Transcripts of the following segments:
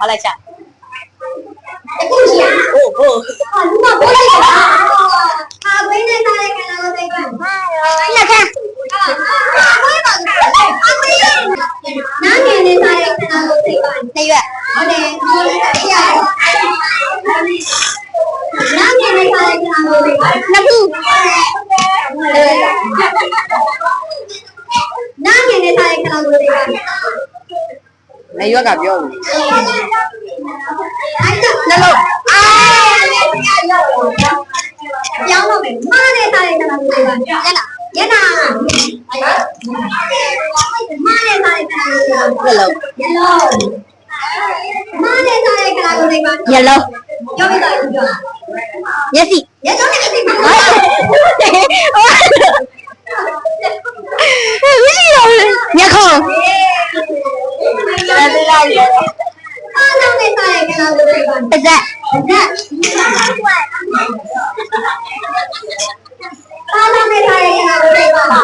好来下。故事啊！哦。如果不是他回来他来看到我这个，你来看。哪年的他来看到我这个？哪月？好的，哪年的他来看到我这个？那不。哪年的他来看到我这个？哪月个表？那个，ပြောလို့မယ်မားနဲ့စားတဲ့ခဏကိုပြောရလားရနာမားနဲ့စားတဲ့ခဏကိုပြော Yellow. မားနဲ့စားတဲ့ခဏကိုပြော Yellow. ပြောပြီးတော့ပြော Yes. ရတော့လည်းသိပါ မျက်ခုံး အားလုံးနဲ့စားတဲ့ခဏကိုပြော ပါဇက် အားလုံးနဲ့စားတဲ့ခဏကိုပြောဟာ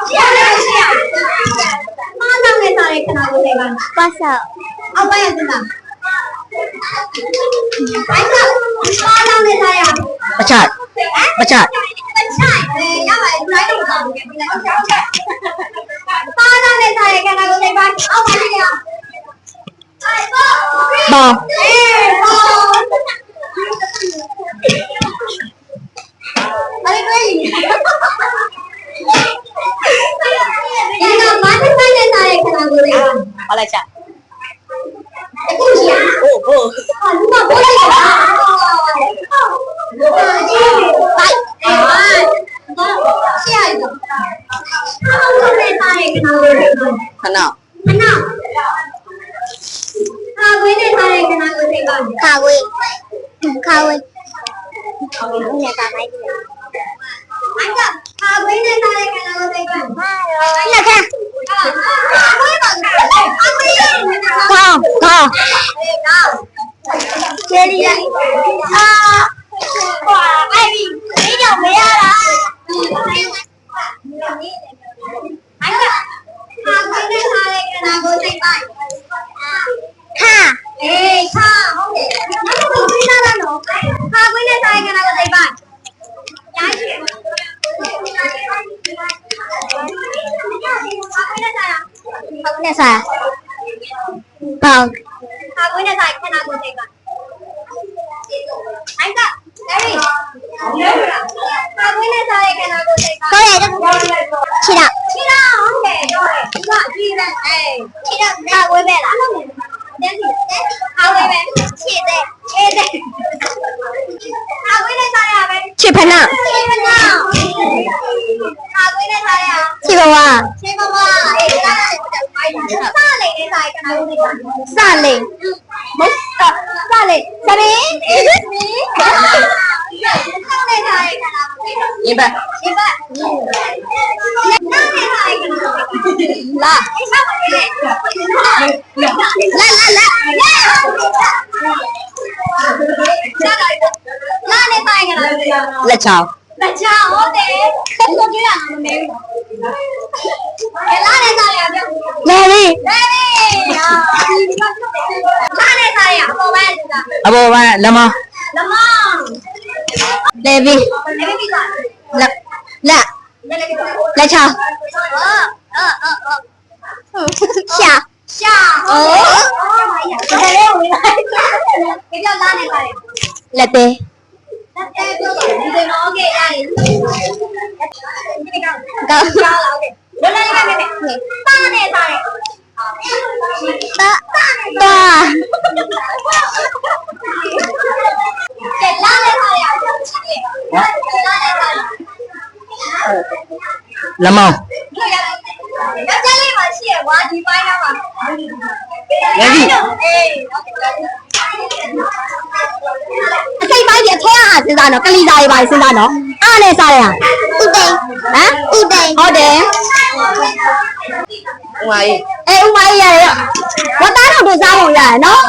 ရှင်းလားရှင်းအားလုံးနဲ့စားတဲ့ခဏကိုပြော ပါဆော အောက်ပိုင်းရစမ်းအဲ့ဒါအားလုံးနဲ့စားရ ပချတ်ပချတ် ရပါတယ်လိုက်လို့တော့ပြန်ပြီးလိုက်ပါလာနဲ့စားရခဏကိုပြောအောက်ပိုင်းရအောင် ဘော အဲ့ဒီဒီကမားတဲ့နဲ့စားရခဏကိုပြော 好来下。故事啊！哦。如果不是下一个，看到。卡龟的啥来跟那个谁干？卡威。卡威。你也打牌去。那个卡龟的啥来跟那个谁干？你来看。高高。这里啊！哇，艾米，你有没有啦？那个卡龟的啥来跟那个谁干？卡。哎，卡，好的。那个不是那个喏，卡龟的啥来跟那个谁干？下去。那啥？棒。卡龟的啥跟那个谁干？那个，Larry，卡龟的啥来跟那个谁干？高野这个去了。去了，OK，对，一个，哎，去了，卡龟呗啦。卡龟呗，去的，卡龟的啥呀呗？去盆浪。卡龟的啥呀？去吧哇。去吧哇，哎，啥嘞的啥跟那个谁干？萨雷。没事。萨雷。萨雷。一百。来。来瞧。来瞧，我的，我居然没有。拉来啥呀？来哩。拉来啥呀？我买的。啊不，玩了吗？了吗？来比。来来。来瞧。下。下。这个来回来。给叫拉来啥呀？来呗。OK，高。来来来，大呢啥嘞？大。给拉来啥呀？了吗？要家里嘛是挖地板呀嘛。来哩。စိတ်ပိုင်းပြထဲအားစဉ်းစားတော့ကလီစာတွေပါစဉ်းစားတော့အားနဲ့စားရဥသိဟမ်ဥသိဟုတ်တယ်ဥမာကြီးဥမာကြီးရတယ်တော့ဝတ်သားတော့တို့စားဖို့ရတယ်နော်